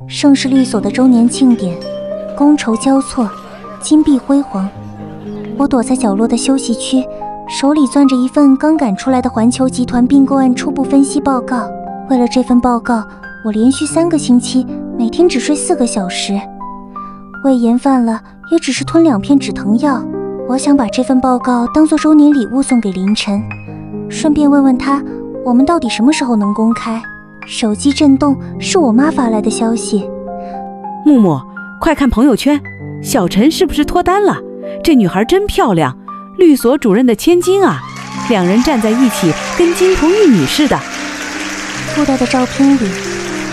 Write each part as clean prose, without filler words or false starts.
盛世律所的周年庆典，觥筹交错，金碧辉煌。我躲在角落的休息区，手里攥着一份刚赶出来的环球集团并购案初步分析报告。为了这份报告，我连续3个星期每天只睡4个小时，胃炎犯了也只是吞2片止疼药。我想把这份报告当作周年礼物送给凌晨，顺便问问他我们到底什么时候能公开。手机震动，是我妈发来的消息。木木，快看朋友圈，小陈是不是脱单了？这女孩真漂亮，律所主任的千金啊，2人站在一起跟金童玉女似的。附带的照片里，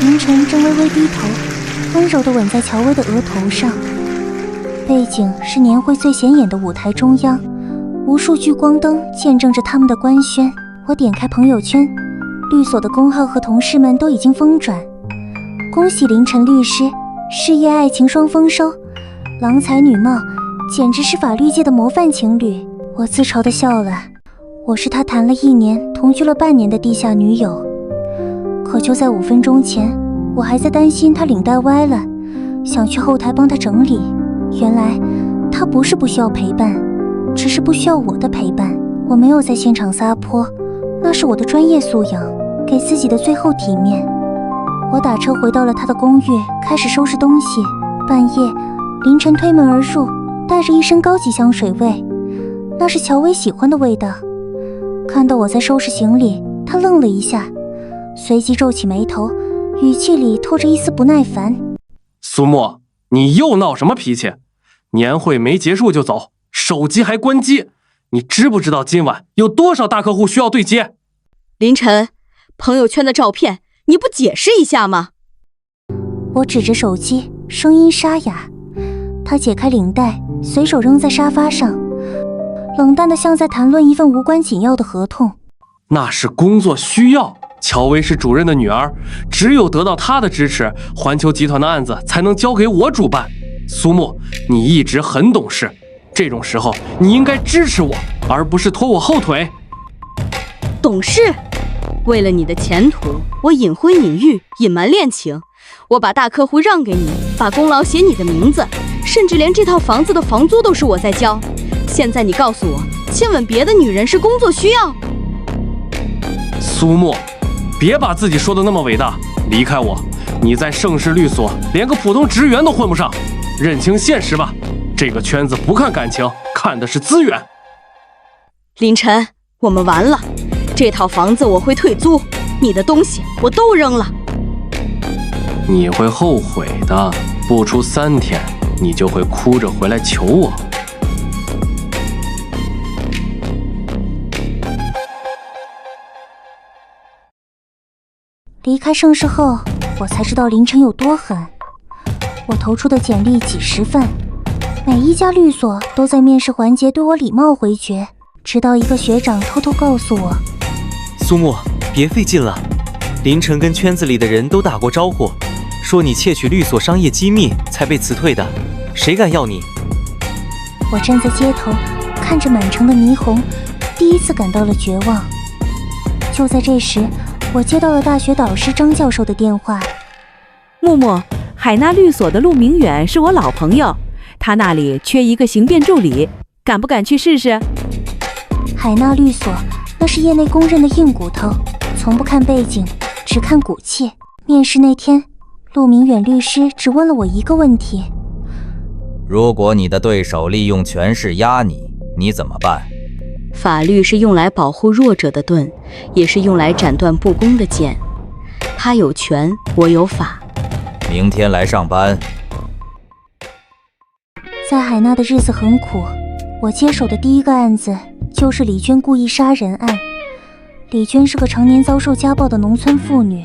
凌晨正微微低头，温柔地吻在乔薇的额头上。背景是年会最显眼的舞台中央，无数聚光灯见证着他们的官宣。我点开朋友圈，律所的公号和同事们都已经疯转。恭喜凌晨律师，事业爱情双丰收，郎才女貌，简直是法律界的模范情侣。我自嘲地笑了，我是他谈了1年同居了半年的地下女友。可就在5分钟前，我还在担心他领带歪了，想去后台帮他整理。原来他不是不需要陪伴，只是不需要我的陪伴。我没有在现场撒泼，那是我的专业素养，给自己的最后体面。我打车回到了他的公寓，开始收拾东西。半夜，凌晨推门而入，带着一身高级香水味，那是乔薇喜欢的味道。看到我在收拾行李，他愣了一下，随即皱起眉头，语气里透着一丝不耐烦。苏沫，你又闹什么脾气？年会没结束就走，手机还关机，你知不知道今晚有多少大客户需要对接？凌晨，朋友圈的照片你不解释一下吗？我指着手机，声音沙哑。他解开领带，随手扔在沙发上，冷淡的像在谈论一份无关紧要的合同。那是工作需要，乔薇是主任的女儿，只有得到她的支持，环球集团的案子才能交给我主办。苏沫，你一直很懂事，这种时候你应该支持我，而不是拖我后腿。懂事？为了你的前途，我隐婚隐育，隐瞒恋情，我把大客户让给你，把功劳写你的名字，甚至连这套房子的房租都是我在交。现在你告诉我，亲吻别的女人是工作需要？苏沫，别把自己说的那么伟大，离开我，你在盛世律所连个普通职员都混不上，认清现实吧，这个圈子不看感情，看的是资源。凌晨，我们完了，这套房子我会退租，你的东西我都扔了。你会后悔的，不出3天，你就会哭着回来求我。离开盛世后，我才知道凌晨有多狠。我投出的简历几10份，每一家律所都在面试环节对我礼貌回绝，直到一个学长偷偷告诉我：苏沫，别费劲了，凌晨跟圈子里的人都打过招呼，说你窃取律所商业机密才被辞退的，谁敢要你？我站在街头，看着满城的霓虹，第一次感到了绝望。就在这时，我接到了大学导师张教授的电话。木木，海纳律所的陆明远是我老朋友，他那里缺一个刑辩助理，敢不敢去试试？海纳律所那是业内公认的硬骨头，从不看背景，只看骨气。面试那天，陆明远律师只问了我一个问题：如果你的对手利用权势压你，你怎么办？法律是用来保护弱者的盾，也是用来斩断不公的剑。他有权，我有法。明天来上班。在海纳的日子很苦，我接手的第一个案子就是李娟故意杀人案。李娟是个常年遭受家暴的农村妇女，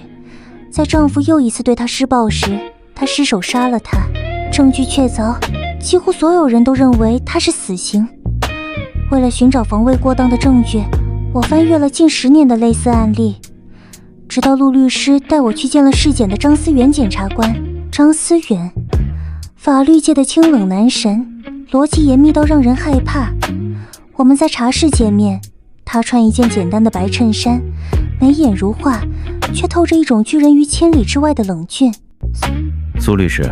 在丈夫又一次对她施暴时，她失手杀了他，证据确凿，几乎所有人都认为她是死刑。为了寻找防卫过当的证据，我翻阅了近10年的类似案例，直到陆律师带我去见了市检的张思源检察官。张思源，法律界的清冷男神，逻辑严密到让人害怕。我们在茶室见面，他穿一件简单的白衬衫，眉眼如画，却透着一种拒人于千里之外的冷峻。苏律师，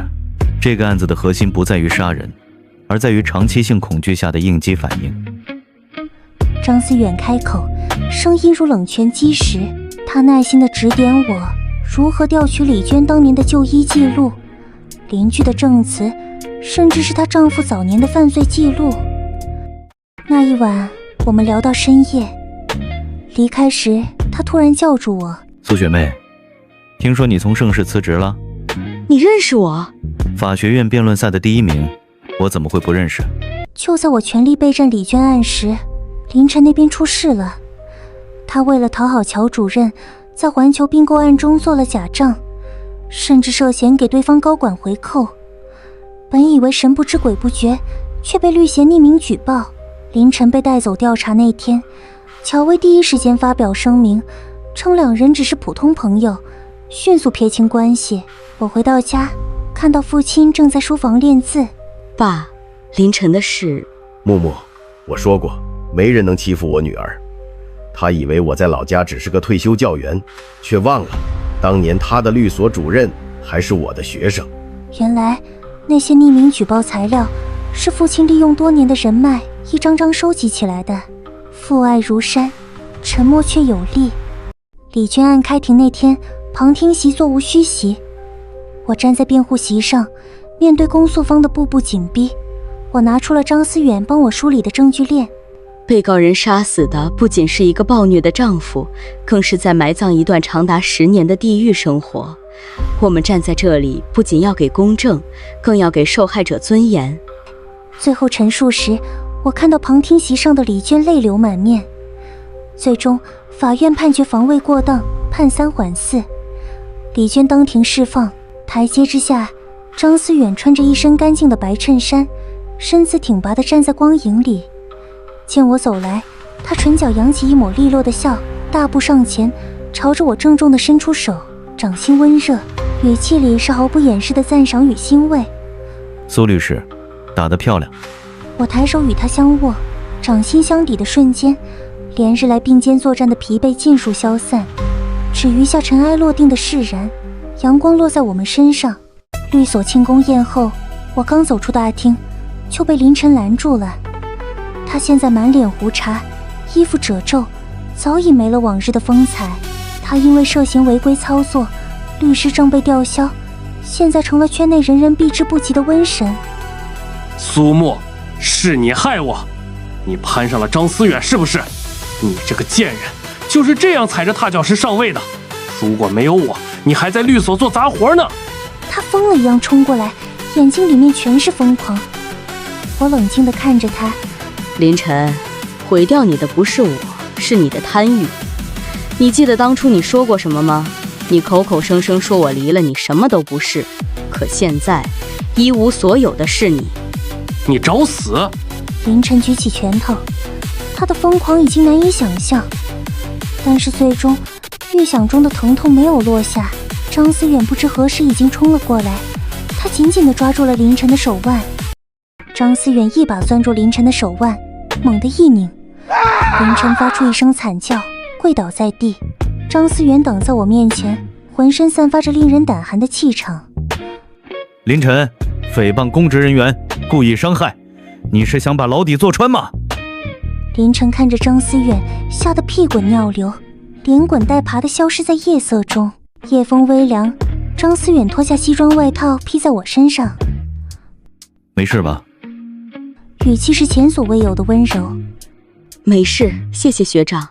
这个案子的核心不在于杀人，而在于长期性恐惧下的应激反应。张思远开口，声音如冷泉击石。他耐心地指点我如何调取李娟当年的就医记录、邻居的证词，甚至是她丈夫早年的犯罪记录。那一晚，我们聊到深夜。离开时，他突然叫住我：“苏学妹，听说你从盛世辞职了？你认识我？法学院辩论赛的第1名，我怎么会不认识？”就在我全力备战李娟案时，凌晨那边出事了。他为了讨好乔主任，在环球并购案中做了假账，甚至涉嫌给对方高管回扣。本以为神不知鬼不觉，却被律协匿名举报。凌晨被带走调查那天，乔薇第一时间发表声明，称两人只是普通朋友，迅速撇清关系。我回到家，看到父亲正在书房练字。爸，凌晨的事……木木，我说过，没人能欺负我女儿。他以为我在老家只是个退休教员，却忘了当年他的律所主任还是我的学生。原来那些匿名举报材料是父亲利用多年的人脉一张张收集起来的。父爱如山，沉默却有力。李娟案开庭那天，旁听席座无虚席，我站在辩护席上，面对公诉方的步步紧逼。我拿出了张思远帮我梳理的证据链。被告人杀死的不仅是一个暴虐的丈夫，更是在埋葬一段长达10年的地狱生活。我们站在这里，不仅要给公正，更要给受害者尊严。最后陈述时，我看到旁听席上的李娟泪流满面。最终，法院判决防卫过当，判3缓4，李娟当庭释放。台阶之下，张思远穿着一身干净的白衬衫，身子挺拔地站在光影里。见我走来，他唇角扬起一抹利落的笑，大步上前，朝着我郑重地伸出手，掌心温热，语气里是毫不掩饰的赞赏与欣慰。苏律师，打得漂亮。我抬手与他相握，掌心相抵的瞬间，连日来并肩作战的疲惫尽数消散，只余下尘埃落定的释然。阳光落在我们身上。律所庆功宴后，我刚走出大厅，就被凌晨拦住了。他现在满脸胡茬，衣服褶皱，早已没了往日的风采。他因为涉嫌违规操作，律师证被吊销，现在成了圈内人人避之不及的瘟神。苏沫，是你害我，你攀上了张思远是不是？你这个贱人，就是这样踩着踏脚石上位的。如果没有我，你还在律所做杂活呢。他疯了一样冲过来，眼睛里面全是疯狂。我冷静地看着他。凌晨，毁掉你的不是我，是你的贪欲。你记得当初你说过什么吗？你口口声声说我离了你什么都不是，可现在一无所有的是你。你找死！凌晨举起拳头，他的疯狂已经难以想象，但是最终预想中的疼痛没有落下。张思远不知何时已经冲了过来，他紧紧地抓住了凌晨的手腕。张思远一把攥住凌晨的手腕，猛地一拧，凌晨发出一声惨叫，跪倒在地。张思远挡在我面前，浑身散发着令人胆寒的气场。凌晨，诽谤公职人员，故意伤害，你是想把牢底坐穿吗？凌晨看着张思远，吓得屁滚尿流，连滚带爬地消失在夜色中。夜风微凉，张思远脱下西装外套披在我身上。没事吧？语气是前所未有的温柔。没事，谢谢学长。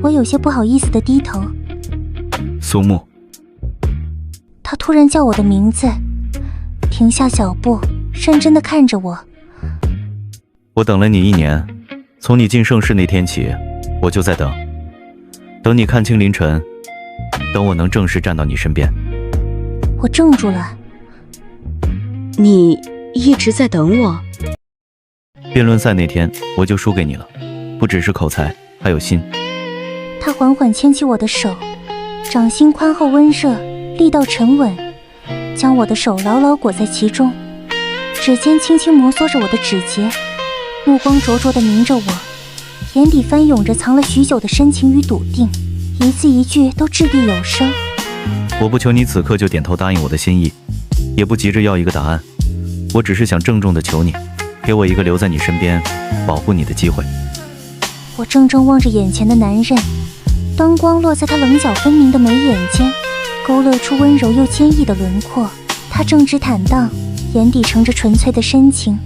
我有些不好意思地低头。苏木。他突然叫我的名字，停下脚步，认真地看着我。我等了你1年，从你进盛世那天起，我就在等，等你看清凌晨，等我能正式站到你身边。我怔住了。你一直在等我？辩论赛那天我就输给你了，不只是口才，还有心。他缓缓牵起我的手，掌心宽厚温热，力道沉稳，将我的手牢牢裹在其中，指尖轻轻摩挲着我的指节，目光灼灼地凝着我，眼底翻涌着藏了许久的深情与笃定，一字一句都掷地有声。我不求你此刻就点头答应我的心意，也不急着要一个答案，我只是想郑重地求你，给我一个留在你身边保护你的机会。我怔怔望着眼前的男人，灯光落在他棱角分明的眉眼间，勾勒出温柔又坚毅的轮廓。他正直坦荡，眼底盛着纯粹的深情，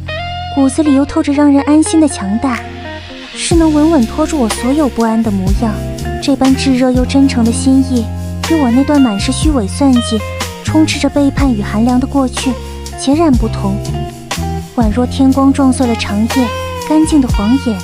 骨子里又透着让人安心的强大，是能稳稳拖住我所有不安的模样。这般炙热又真诚的心意，与我那段满是虚伪算计、充斥着背叛与寒凉的过去截然不同，宛若天光撞碎了长夜，干净的谎言